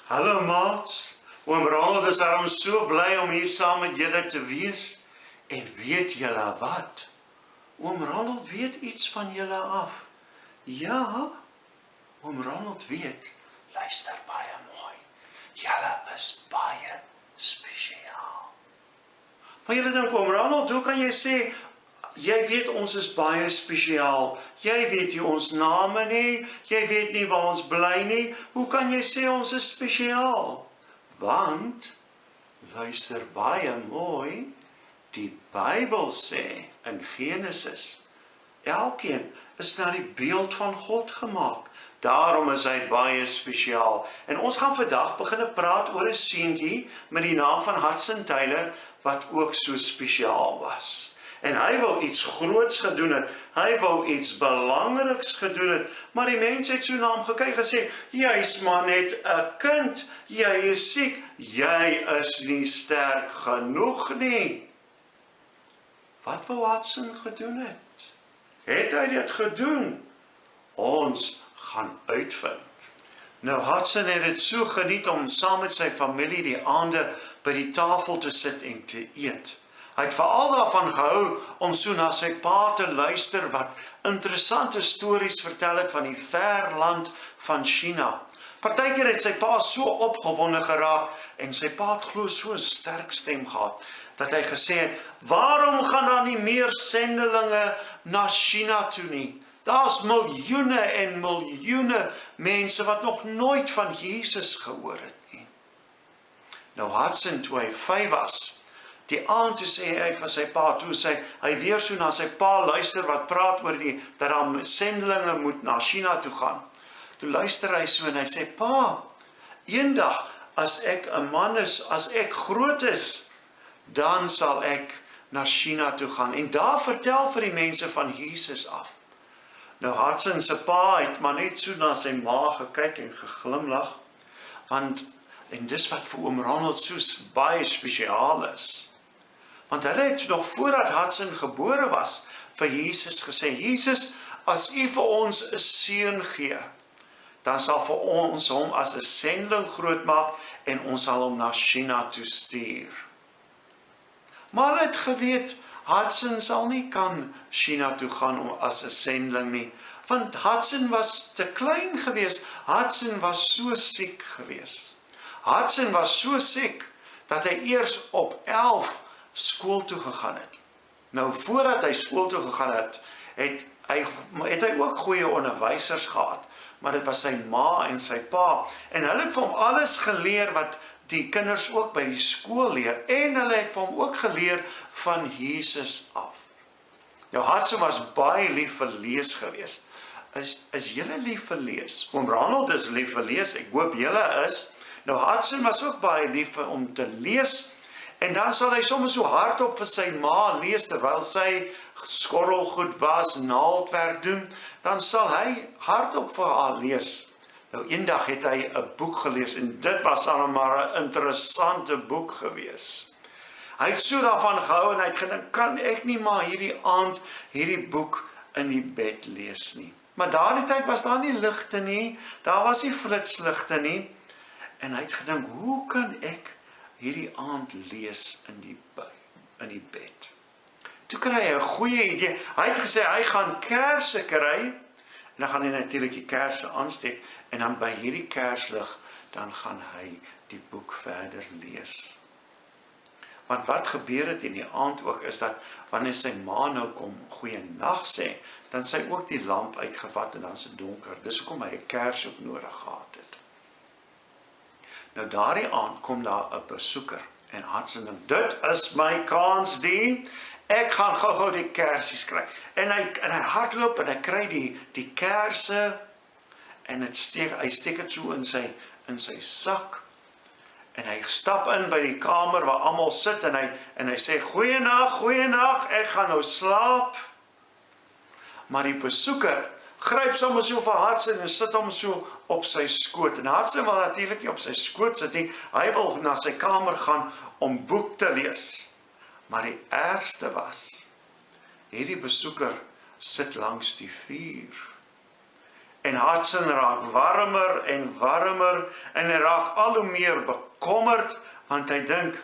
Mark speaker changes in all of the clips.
Speaker 1: Hallo maats, oom Ronald is daarom so bly om hier saam met julle te wees. En weet julle wat? Oom Ronald weet iets van julle af. Ja, oom Ronald weet, luister baie mooi. Julle is baie spesiaal. Maar julle dink, oom Ronald, hoe kan jy sê, jy weet ons is baie spesiaal. Jy weet nie ons name nie, jy weet nie waar ons bly nie. Hoe kan jy sê ons is spesiaal? Want, luister baie mooi, die Bybel sê in Genesis, elkeen is na die beeld van God gemaak. Daarom is hy baie spesiaal. En ons gaan vandag begin praat oor 'n seentjie met die naam van Hudson Taylor, wat ook so spesiaal was. En hy wou iets groots gedoen het, hy wou iets belangriks gedoen het, maar die mense het so na hom gekyk en gesê, jy's maar net 'n kind, jy is siek, jy is nie sterk genoeg nie. Wat wou Hudson gedoen het? Het hy dit gedoen? Ons gaan uitvind. Nou Hudson het dit so geniet om saam met sy familie die aande by die tafel te sit en te eet. Hy het veral daarvan gehou om so na sy pa te luister wat interessante stories vertel het van die ver land van China. Partykeer het sy pa so opgewonde geraak en sy pa het glo so 'n sterk stem gehad dat hy gesê het, waarom gaan daar nie meer sendelinge na China toe nie? Daar's miljoene en miljoene mense wat nog nooit van Jesus gehoor het nie. Nou Hudson, toe hy 5 was, die aand toe sê hy vir sy pa, toe sê hy weer so na sy pa luister wat praat oor dat daar sendelinge moet na China toe gaan. Toe luister hy so en hy sê, pa, eendag as ek 'n man is, as ek groot is, dan sal ek na China toe gaan en daar vertel vir die mense van Jesus af. Nou Hudson se pa het maar net so na sy ma gekyk en geglimlag, en dis wat vir oom Ronald so baie spesiaal is. Want hulle het nog voordat Hudson gebore was, vir Jesus gesê, Jesus, as u vir ons 'n seun gee, dan sal vir ons hom as 'n sendeling grootmaak en ons sal hom na China toe stuur. Maar hulle het geweet, Hudson sal nie kan China toe gaan as 'n sendeling nie, want Hudson was te klein gewees, Hudson was so siek gewees. Hudson was so siek, dat hy eers op 11 skool toe gegaan het. Nou, voordat hy skool toe gegaan het, het hy ook goeie onderwysers gehad, maar dit was sy ma en sy pa, en hulle het vir hom alles geleer wat die kinders ook by die skool leer, en hulle het vir hom ook geleer van Jesus af. Nou, Hudson was baie lief vir lees gewees. Is julle lief vir lees? Oom Ronald is lief vir lees, ek hoop julle is. Nou, Hudson was ook baie lief om te lees, en dan sal hy soms so hardop vir sy ma lees, terwyl sy skorrelgoed was, naaldwerk doen, dan sal hy hardop vir haar lees. Nou, eendag het hy 'n boek gelees, en dit was al maar 'n interessante boek gewees. Hy het so daarvan gehou, en hy het gedink, kan ek nie maar hierdie aand, hierdie boek in die bed lees nie. Maar daardie tyd was daar nie ligte nie, daar was nie flitsligte nie, en hy het gedink, hoe kan ek hierdie aand lees in die bed? Toe kry hy 'n goeie idee. Hy het gesê, hy gaan kersse kry, en dan gaan hy natuurlik die kersse aansteek, en dan by hierdie kerslig, dan gaan hy die boek verder lees. Want wat gebeur het in die aand ook, is dat, wanneer sy ma nou kom goeienag sê, dan sy ook die lamp uitgevat, en dan is dit donker. Dis hoekom hy 'n kers ook nodig gehad het. Nou daardie aand kom daar 'n besoeker, en Hudson dink, dit is my kans die, ek gaan gou-gou die kersies kry. En hy hardloop, en hy kry die kerse, en hy steek het so in sy sak, en hy stap in by die kamer waar almal sit, en hy sê, goeienag, ek gaan nou slaap. Maar die besoeker gryp soms so vir Hudson en sit hom so op sy skoot. En Hudson wil natuurlik nie op sy skoot sit nie, hy wil na sy kamer gaan om boek te lees. Maar die ergste was, hierdie besoeker sit langs die vuur. En Hudson raak warmer en warmer en hy raak al hoe meer bekommerd, want hy dink,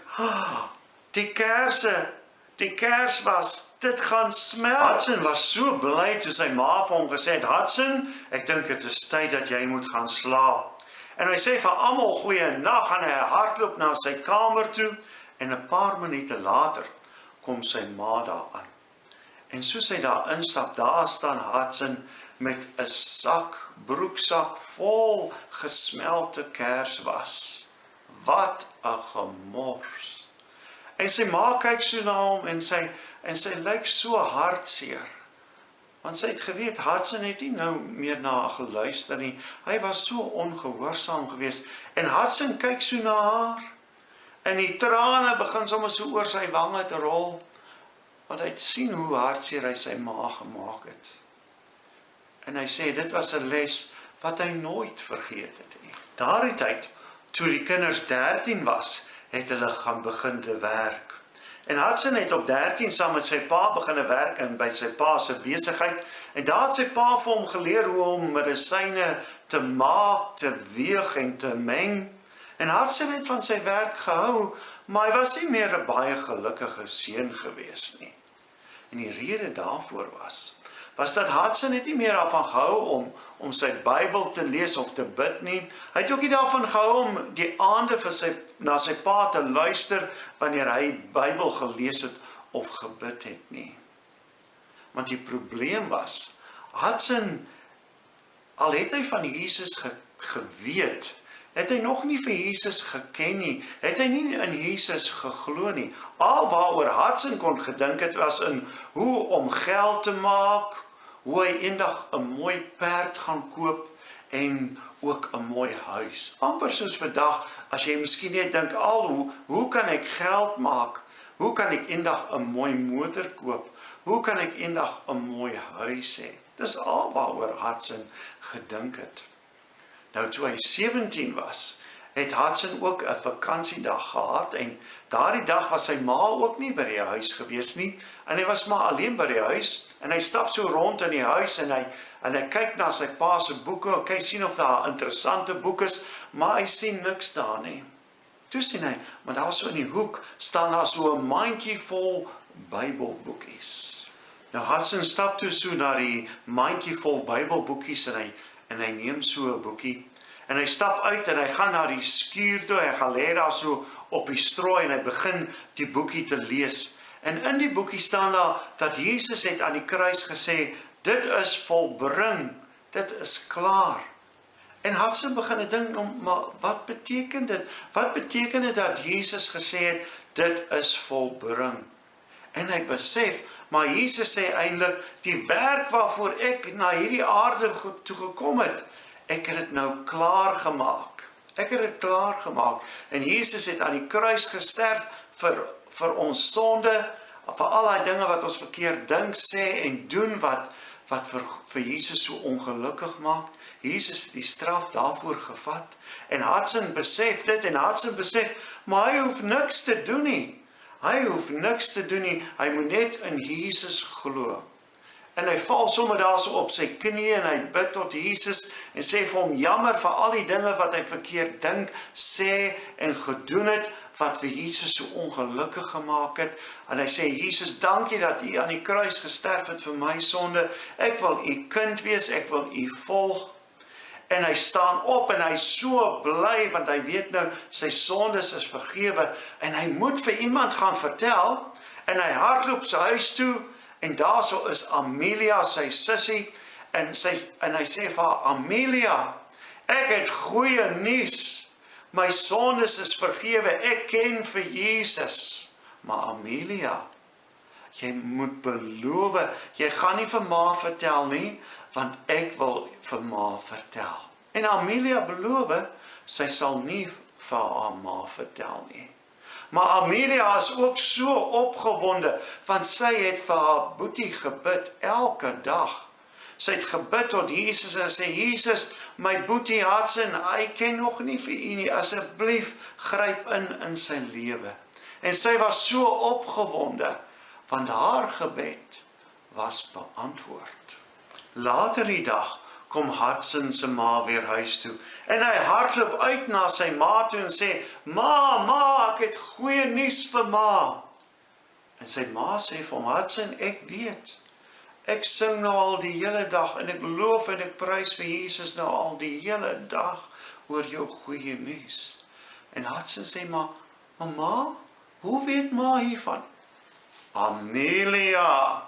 Speaker 1: die kers was, dit gaan smelt. Hudson was so bly toe sy ma vir hom gesê het, Hudson, ek dink dit is tyd dat jy moet gaan slaap. En hy sê vir almal goeie nag en hy hardloop na sy kamer toe en 'n paar minute later kom sy ma daar aan. En soos hy daar instap, daar staan Hudson met 'n broeksak vol gesmelte kerswas. Wat 'n gemors. En sy ma kyk so na hom en sy lyk so hartseer. Want sy het geweet, Hudson het nie nou meer na haar geluister nie. Hy was so ongehoorsaam geweest. En Hudson kyk so na haar. En die trane begin sommer so oor sy wange te rol. Want hy het sien hoe hartseer hy sy ma gemaak het. En hy sê, dit was 'n les wat hy nooit vergeet het nie. Daardie tyd, toe die kinders 13 was, het hulle gaan begin te werk. En Hudson het op 13 saam met sy pa begin werk en by sy pa se besigheid. En daar het sy pa vir hom geleer hoe om medisyne te maak, te weeg en te meng. En Hudson het van sy werk gehou, maar hy was nie meer 'n baie gelukkige seun gewees nie. En die rede daarvoor was dat Hudson het nie meer daarvan gehou om sy Bybel te lees of te bid nie. Hy het ook nie daarvan gehou om die aande na sy pa te luister wanneer hy Bybel gelees het of gebid het nie. Want die probleem was, Hudson, al het hy van Jesus geweet, het hy nog nie vir Jesus geken nie, het hy nie in Jesus geglo nie. Al waaroor Hudson kon gedink het was in hoe om geld te maak, hoe hy eendag 'n mooi perd gaan koop en ook 'n mooi huis. Amper soos vandag, as jy miskien net dink, hoe kan ek geld maak? Hoe kan ek eendag 'n mooi motor koop? Hoe kan ek eendag 'n mooi huis hê? Dis al waaroor Hudson gedink het. Nou toe hy 17 was, het Hudson ook 'n vakansiedag gehad en daardie dag was sy ma ook nie by die huis gewees nie en hy was maar alleen by die huis en hy stap so rond in die huis en hy kyk na sy pa se boeke, ok, sien of daar 'n interessante boek is, maar hy sien niks daar nie. Toe sien hy, maar daar so in die hoek staan daar so 'n mandjie vol Bybelboekies. Nou Hudson stap toe so na die mandjie vol Bybelboekies en hy neem so 'n boekie en hy stap uit en hy gaan na die skuur toe, hy gaan lê daar so op die strooi en hy begin die boekie te lees. En in die boekie staan daar dat Jesus het aan die kruis gesê, dit is volbring, dit is klaar. En Hudson begin dink, maar wat beteken dit? Wat beteken dit dat Jesus gesê het, dit is volbring? En hy besef, maar Jesus sê eintlik, die werk waarvoor ek na hierdie aarde toe gekom het, ek het dit nou klaar gemaak. Ek het dit klaar gemaak. En Jesus het aan die kruis gesterf vir ons sonde, vir al die dinge wat ons verkeerd dink, sê en doen wat vir Jesus so ongelukkig maak. Jesus het die straf daarvoor gevat. En Hudson besef dit en Hudson besef, maar hy hoef niks te doen nie. Hy hoef niks te doen nie. Hy moet net in Jesus glo. En hy val sommer daar so op sy knieë en hy bid tot Jesus en sê vir hom jammer vir al die dinge wat hy verkeerd dink, sê en gedoen het, wat vir Jesus so ongelukkig gemaak het. En hy sê, Jesus, dankie dat u aan die kruis gesterf het vir my sonde. Ek wil u kind wees, ek wil u volg. En hy staan op en hy is so bly, want hy weet nou, sy sondes is vergewe. En hy moet vir iemand gaan vertel, en hy hardloop sy huis toe, en daar so is Amelia, sy sussie, en hy sê vir haar, Amelia, ek het goeie nuus. My sondes is vergewe, ek ken vir Jesus. Maar Amelia, jy moet beloof, jy gaan nie vir ma vertel nie, want ek wil vir ma vertel. En Amelia beloof, sy sal nie vir haar ma vertel nie. Maar Amelia is ook so opgewonde, want sy het vir haar boetie gebid elke dag. Sy het gebid tot Jesus en sê, Jesus, my boetie Hudson, hy ken nog nie vir u nie, asseblief gryp in sy lewe. En sy was so opgewonde, want haar gebed was beantwoord. Later die dag kom Hudson se ma weer huis toe. En hy hardloop uit na sy ma toe en sê, Ma, ek het goeie nuus vir ma. En sy ma sê vir hom, Hudson, ek weet. Ek sing nou al die hele dag en ek loof en ek prys vir Jesus nou al die hele dag oor jou goeie nuus. En Hudson sê, maar ma, hoe weet ma hiervan? Amelia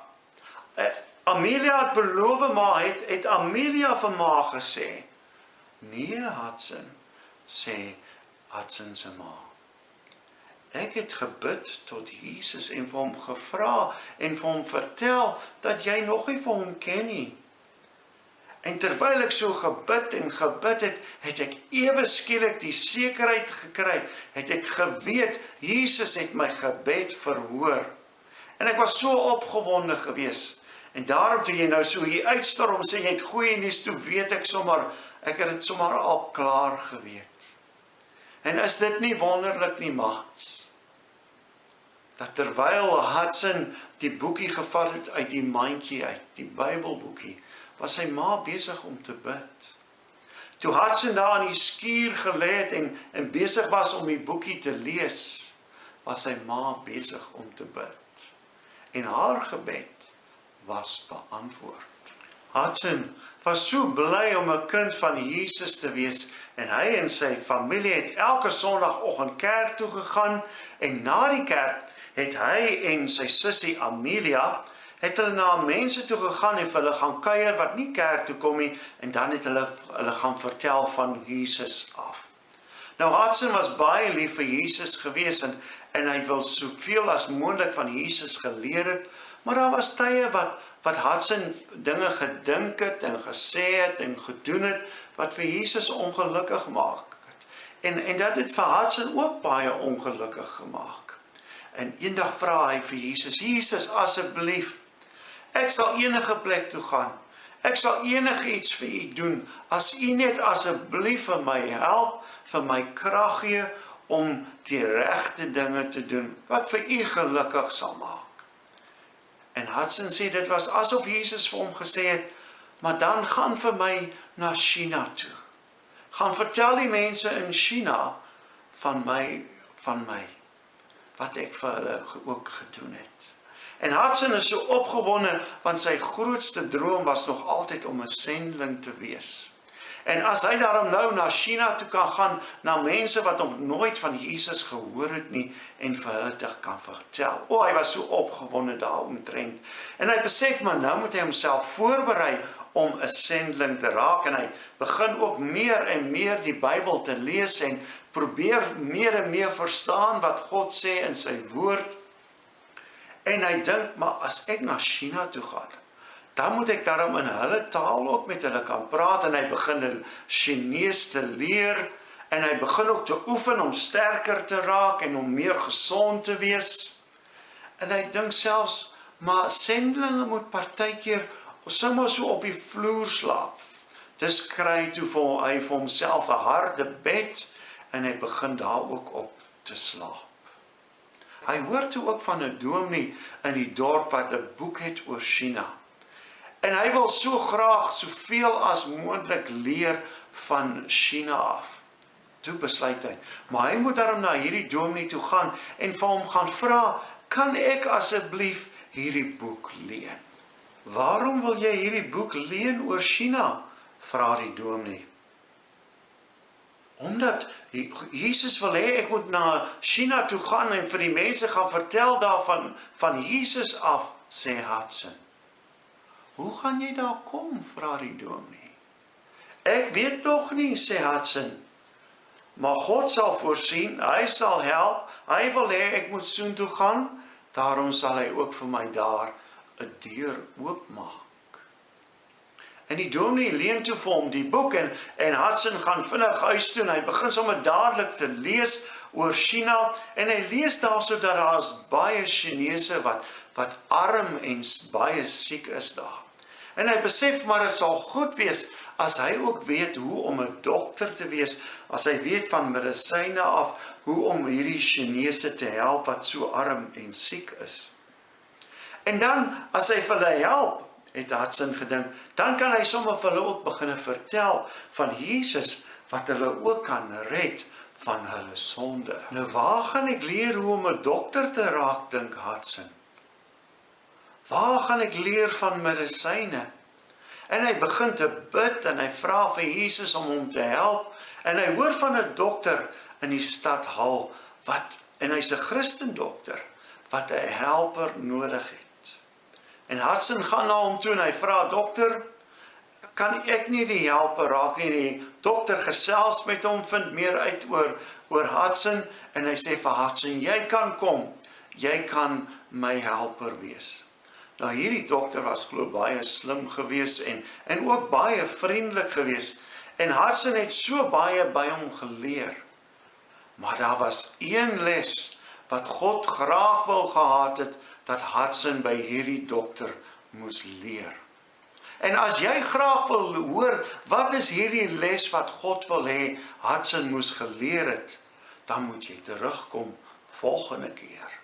Speaker 1: het beloof ma, het Amelia vir ma gesê. Nee, Hudson, sê Hudson se ma. Ek het gebid tot Jesus en vir hom gevra en vir hom vertel dat jy nog nie vir hom ken nie. En terwyl ek so gebid het, het ek ewe skielik die sekerheid gekry, het ek geweet, Jesus het my gebed verhoor. En ek was so opgewonde gewees. En daarom toe jy nou so hier uitstorm, sê jy het goeie nuus, toe weet ek het dit sommer al klaar geweet. En is dit nie wonderlik nie, maats? Dat terwyl Hudson die boekie gevat het uit die mandjie uit, die Bybelboekie, was sy ma besig om te bid. Toe Hudson daar in die skuur gelê het en besig was om die boekie te lees, was sy ma besig om te bid. En haar gebed was beantwoord. Hudson was so bly om 'n kind van Jesus te wees en hy en sy familie het elke Sondagoggend kerk toe gegaan en na die kerk het hy en sy sussie Amelia het hulle na mense toe gegaan en vir hulle gaan kuier wat nie kerk toe kom nie en dan het hulle gaan vertel van Jesus af. Nou Hudson was baie lief vir Jesus gewees en hy wil soveel as moontlik van Jesus geleer het, maar daar was tye wat Hudson dinge gedink het en gesê het en gedoen het wat vir Jesus ongelukkig maak het. En dat het vir Hudson ook baie ongelukkig gemaak. En eendag vra hy vir Jesus, Jesus, asseblief, ek sal enige plek toe gaan. Ek sal enige iets vir u doen, as u net asseblief vir my help, vir my krag gee, om die regte dinge te doen, wat vir u gelukkig sal maak. En Hudson sê, dit was asof Jesus vir hom gesê het, maar dan gaan vir my na China toe. Gaan vertel die mense in China van my, wat ek vir hulle ook gedoen het. En Hudson is so opgewonde, want sy grootste droom was nog altyd om 'n sendeling te wees. En as hy daarom nou na China toe kan gaan, na mense wat nog nooit van Jesus gehoor het nie, en vir hulle dit kan vertel. Hy was so opgewonde daaromtrent. En hy besef, maar nou moet hy homself voorberei om 'n sendeling te raak, en hy begin ook meer en meer die Bybel te lees, en probeer meer en meer verstaan wat God sê in sy woord. En hy dink, maar as ek na China toe gaan, dan moet ek daarom in hulle taal ook met hulle kan praat, en hy begin Chinees te leer, en hy begin ook te oefen om sterker te raak, en om meer gesond te wees. En hy dink selfs, maar sendelinge moet partykeer, sommer so op die vloer slaap. Dus kry toe hy vir homself 'n harde bed, en hy begin daar ook op te slaap. Hy hoor toe ook van 'n dominee in die dorp wat 'n boek het oor China. En hy wil so graag soveel as moontlik leer van China af. Toe besluit hy, maar hy moet daarom na hierdie dominee toe gaan en vir hom gaan vra, kan ek asseblief hierdie boek leen? Waarom wil jy hierdie boek leen oor China? Vra die dominee. Omdat Jesus wil hê ek moet na China toe gaan en vir die mense gaan vertel daarvan van Jesus af, sê Hudson. Hoe gaan jy daar kom, vra die dominee. Ek weet nog nie, sê Hudson. Maar God sal voorsien, hy sal help, hy wil hê ek moet soontoe gaan, daarom sal hy ook vir my daar 'n deur oopmaak. En die dominee leen toe vir hom die boek en Hudson gaan vinnig huis toe en hy begin sommer dadelik te lees oor China en hy lees daarso dat daar is baie Chinese wat arm en baie siek is daar. En hy besef maar dit sal goed wees as hy ook weet hoe om 'n dokter te wees, as hy weet van medisyne af, hoe om hierdie Chinese te help wat so arm en siek is. En dan, as hy vir hulle help, het Hudson gedink, dan kan hy sommer vir hulle ook begin vertel van Jesus, wat hulle ook kan red van hulle sonde. Nou waar gaan ek leer hoe om 'n dokter te raak, dink Hudson? Waar gaan ek leer van medisyne? En hy begin te bid en hy vra vir Jesus om hom te help. En hy hoor van 'n dokter in die stad Hal, en hy's 'n Christendokter, wat 'n helper nodig het. En Hudson gaan na hom toe en hy vra, dokter, kan ek nie die helper raak nie? Die dokter gesels met hom, vind meer uit oor Hudson, en hy sê vir Hudson, jy kan kom, jy kan my helper wees. Nou hierdie dokter was glo baie slim gewees en ook baie vriendelik gewees, en Hudson het so baie by hom geleer. Maar daar was een les wat God graag wou gehad het, dat Hudson by hierdie dokter moes leer. En as jy graag wil hoor, wat is hierdie les wat God wil hê Hudson moes geleer het, dan moet jy terugkom volgende keer.